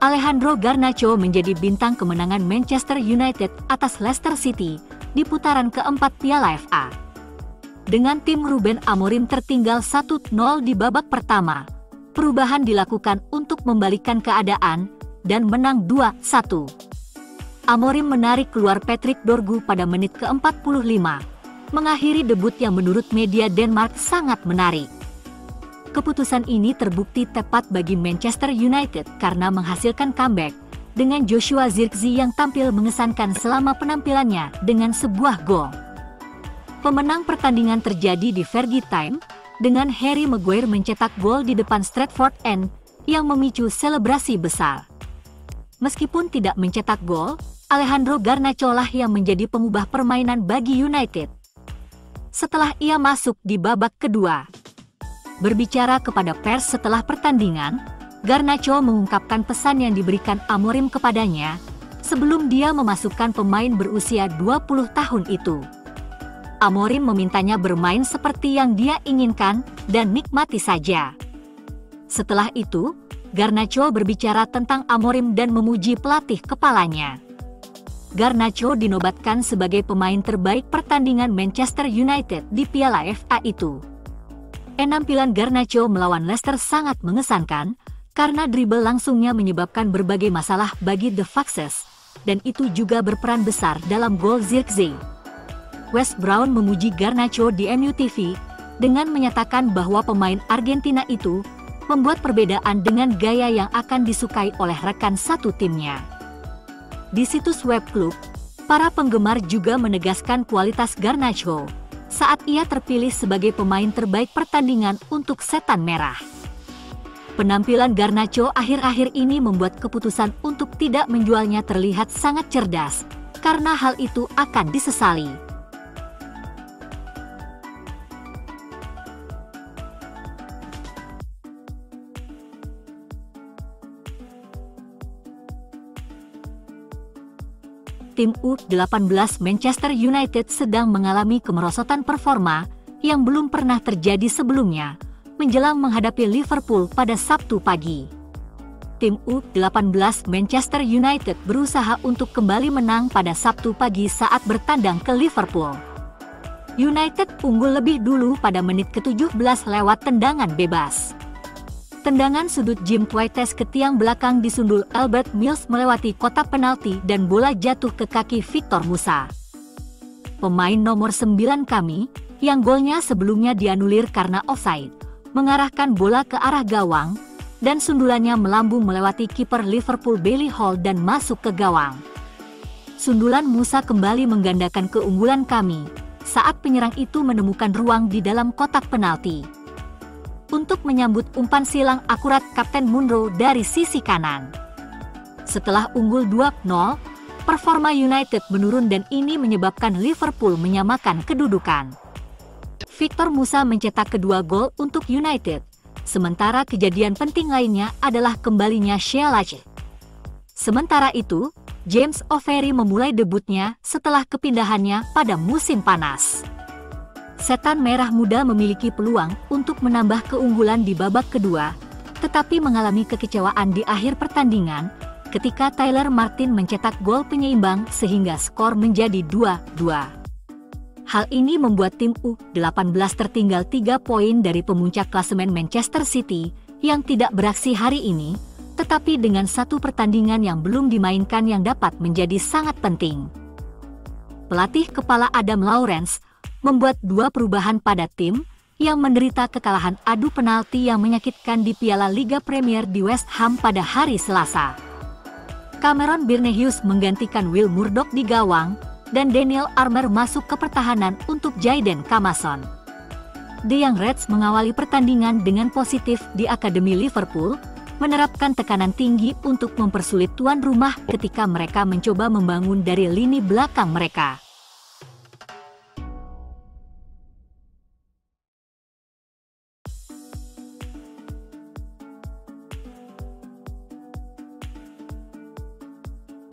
Alejandro Garnacho menjadi bintang kemenangan Manchester United atas Leicester City di putaran keempat Piala FA. Dengan tim Ruben Amorim tertinggal 1-0 di babak pertama, perubahan dilakukan untuk membalikkan keadaan dan menang 2-1. Amorim menarik keluar Patrick Dorgu pada menit ke-45, mengakhiri debut yang menurut media Denmark sangat menarik. Keputusan ini terbukti tepat bagi Manchester United karena menghasilkan comeback dengan Joshua Zirkzee yang tampil mengesankan selama penampilannya dengan sebuah gol. Pemenang pertandingan terjadi di Fergie Time dengan Harry Maguire mencetak gol di depan Stretford End yang memicu selebrasi besar. Meskipun tidak mencetak gol, Alejandro Garnacho lah yang menjadi pengubah permainan bagi United. Setelah ia masuk di babak kedua. Berbicara kepada pers setelah pertandingan, Garnacho mengungkapkan pesan yang diberikan Amorim kepadanya sebelum dia memasukkan pemain berusia 20 tahun itu. Amorim memintanya bermain seperti yang dia inginkan dan nikmati saja. Setelah itu, Garnacho berbicara tentang Amorim dan memuji pelatih kepalanya. Garnacho dinobatkan sebagai pemain terbaik pertandingan Manchester United di Piala FA itu. Penampilan Garnacho melawan Leicester sangat mengesankan karena dribble langsungnya menyebabkan berbagai masalah bagi The Foxes, dan itu juga berperan besar dalam gol Zirkzee. Wes Brown memuji Garnacho di MUTV dengan menyatakan bahwa pemain Argentina itu membuat perbedaan dengan gaya yang akan disukai oleh rekan satu timnya. Di situs web klub, para penggemar juga menegaskan kualitas Garnacho saat ia terpilih sebagai pemain terbaik pertandingan untuk Setan Merah. Penampilan Garnacho akhir-akhir ini membuat keputusan untuk tidak menjualnya terlihat sangat cerdas, karena hal itu akan disesali. Tim U18 Manchester United sedang mengalami kemerosotan performa yang belum pernah terjadi sebelumnya menjelang menghadapi Liverpool pada Sabtu pagi. Tim U18 Manchester United berusaha untuk kembali menang pada Sabtu pagi saat bertandang ke Liverpool. United unggul lebih dulu pada menit ke-17 lewat tendangan bebas. Tendangan sudut Jim Twites ke tiang belakang disundul Albert Mills melewati kotak penalti dan bola jatuh ke kaki Victor Musa. Pemain nomor 9 kami, yang golnya sebelumnya dianulir karena offside, mengarahkan bola ke arah gawang, dan sundulannya melambung melewati kiper Liverpool Bailey Hall dan masuk ke gawang. Sundulan Musa kembali menggandakan keunggulan kami, saat penyerang itu menemukan ruang di dalam kotak penalti untuk menyambut umpan silang akurat Kapten Munro dari sisi kanan. Setelah unggul 2-0, performa United menurun dan ini menyebabkan Liverpool menyamakan kedudukan. Victor Musa mencetak kedua gol untuk United, sementara kejadian penting lainnya adalah kembalinya Shea Lache. Sementara itu, James O'Ferry memulai debutnya setelah kepindahannya pada musim panas. Setan Merah Muda memiliki peluang untuk menambah keunggulan di babak kedua, tetapi mengalami kekecewaan di akhir pertandingan ketika Tyler Martin mencetak gol penyeimbang sehingga skor menjadi 2-2. Hal ini membuat tim U18 tertinggal 3 poin dari pemuncak klasemen Manchester City yang tidak beraksi hari ini, tetapi dengan satu pertandingan yang belum dimainkan yang dapat menjadi sangat penting. Pelatih kepala Adam Lawrence membuat 2 perubahan pada tim yang menderita kekalahan adu penalti yang menyakitkan di Piala Liga Premier di West Ham pada hari Selasa. Cameron Birnehus menggantikan Will Murdoch di gawang dan Daniel Armour masuk ke pertahanan untuk Jayden Camason. The Young Reds mengawali pertandingan dengan positif di Akademi Liverpool, menerapkan tekanan tinggi untuk mempersulit tuan rumah ketika mereka mencoba membangun dari lini belakang mereka.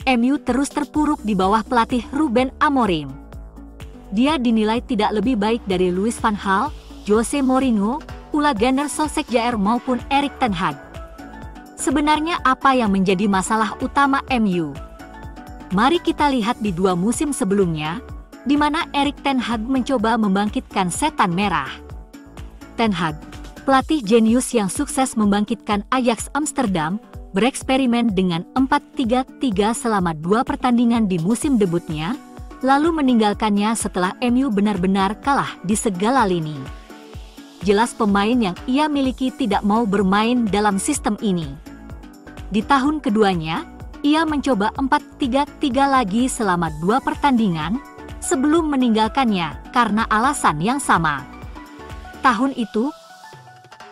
MU terus terpuruk di bawah pelatih Ruben Amorim. Dia dinilai tidak lebih baik dari Louis van Gaal, Jose Mourinho, Ole Gunnar Solskjaer maupun Erik ten Hag. Sebenarnya apa yang menjadi masalah utama MU? Mari kita lihat di 2 musim sebelumnya, di mana Erik ten Hag mencoba membangkitkan setan merah. Ten Hag, pelatih jenius yang sukses membangkitkan Ajax Amsterdam, bereksperimen dengan 4-3-3 selama 2 pertandingan di musim debutnya, lalu meninggalkannya setelah MU benar-benar kalah di segala lini. Jelas pemain yang ia miliki tidak mau bermain dalam sistem ini. Di tahun keduanya, ia mencoba 4-3-3 lagi selama 2 pertandingan sebelum meninggalkannya karena alasan yang sama. Tahun itu,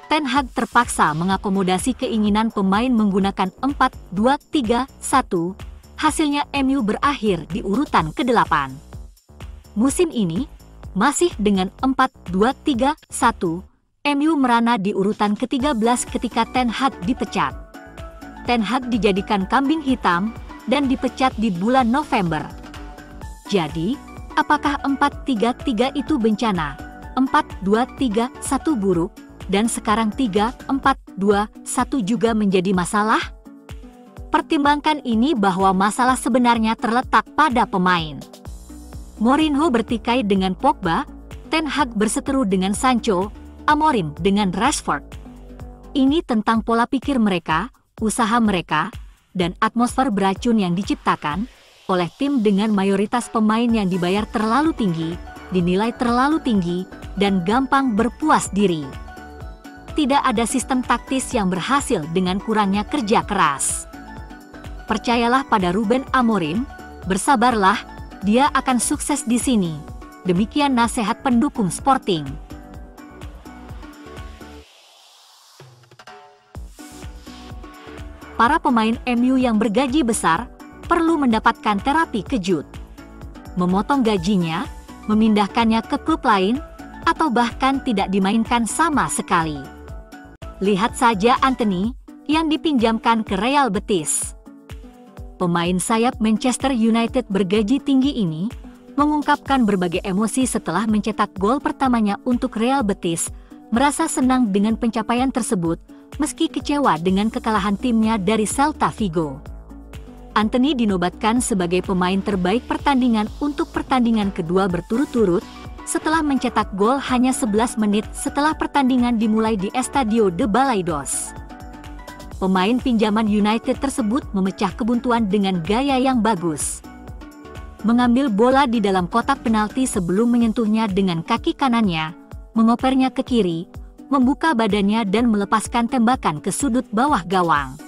Ten Hag terpaksa mengakomodasi keinginan pemain menggunakan 4-2-3-1. Hasilnya MU berakhir di urutan ke-8. Musim ini, masih dengan 4-2-3-1, MU merana di urutan ke-13 ketika Ten Hag dipecat. Ten Hag dijadikan kambing hitam dan dipecat di bulan November. Jadi, apakah 4-3-3 itu bencana, 4-2-3-1 buruk, dan sekarang 3-4-2-1 juga menjadi masalah? Pertimbangkan ini bahwa masalah sebenarnya terletak pada pemain. Mourinho bertikai dengan Pogba, Ten Hag berseteru dengan Sancho, Amorim dengan Rashford. Ini tentang pola pikir mereka, usaha mereka, dan atmosfer beracun yang diciptakan oleh tim dengan mayoritas pemain yang dibayar terlalu tinggi, dinilai terlalu tinggi, dan gampang berpuas diri. Tidak ada sistem taktis yang berhasil dengan kurangnya kerja keras. Percayalah pada Ruben Amorim, bersabarlah, dia akan sukses di sini. Demikian nasihat pendukung Sporting. Para pemain MU yang bergaji besar perlu mendapatkan terapi kejut. Memotong gajinya, memindahkannya ke klub lain, atau bahkan tidak dimainkan sama sekali. Lihat saja Antony yang dipinjamkan ke Real Betis. Pemain sayap Manchester United bergaji tinggi ini mengungkapkan berbagai emosi setelah mencetak gol pertamanya untuk Real Betis, merasa senang dengan pencapaian tersebut, meski kecewa dengan kekalahan timnya dari Celta Vigo. Antony dinobatkan sebagai pemain terbaik pertandingan untuk pertandingan kedua berturut-turut, setelah mencetak gol hanya 11 menit setelah pertandingan dimulai di Estadio de Balaidos. Pemain pinjaman United tersebut memecah kebuntuan dengan gaya yang bagus. Mengambil bola di dalam kotak penalti sebelum menyentuhnya dengan kaki kanannya, mengopernya ke kiri, membuka badannya dan melepaskan tembakan ke sudut bawah gawang.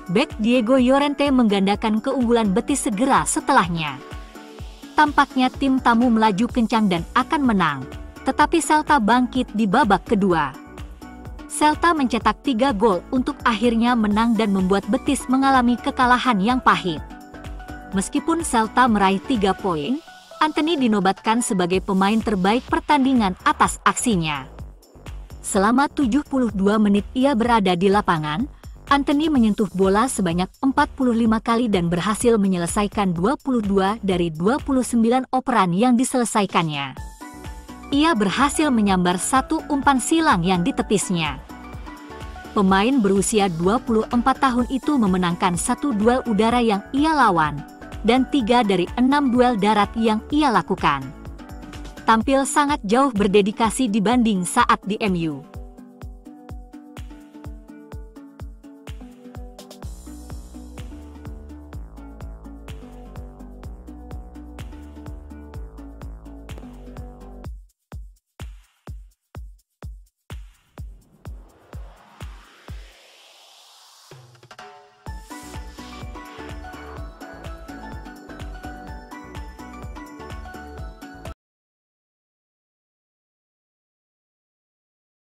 Bek Diego Llorente menggandakan keunggulan Betis segera setelahnya. Tampaknya tim tamu melaju kencang dan akan menang, tetapi Celta bangkit di babak kedua. Celta mencetak 3 gol untuk akhirnya menang dan membuat Betis mengalami kekalahan yang pahit. Meskipun Celta meraih 3 poin, Antony dinobatkan sebagai pemain terbaik pertandingan atas aksinya. Selama 72 menit ia berada di lapangan, Antony menyentuh bola sebanyak 45 kali dan berhasil menyelesaikan 22 dari 29 operan yang diselesaikannya. Ia berhasil menyambar 1 umpan silang yang ditepisnya. Pemain berusia 24 tahun itu memenangkan 1 duel udara yang ia lawan, dan 3 dari 6 duel darat yang ia lakukan. Tampil sangat jauh berdedikasi dibanding saat di MU.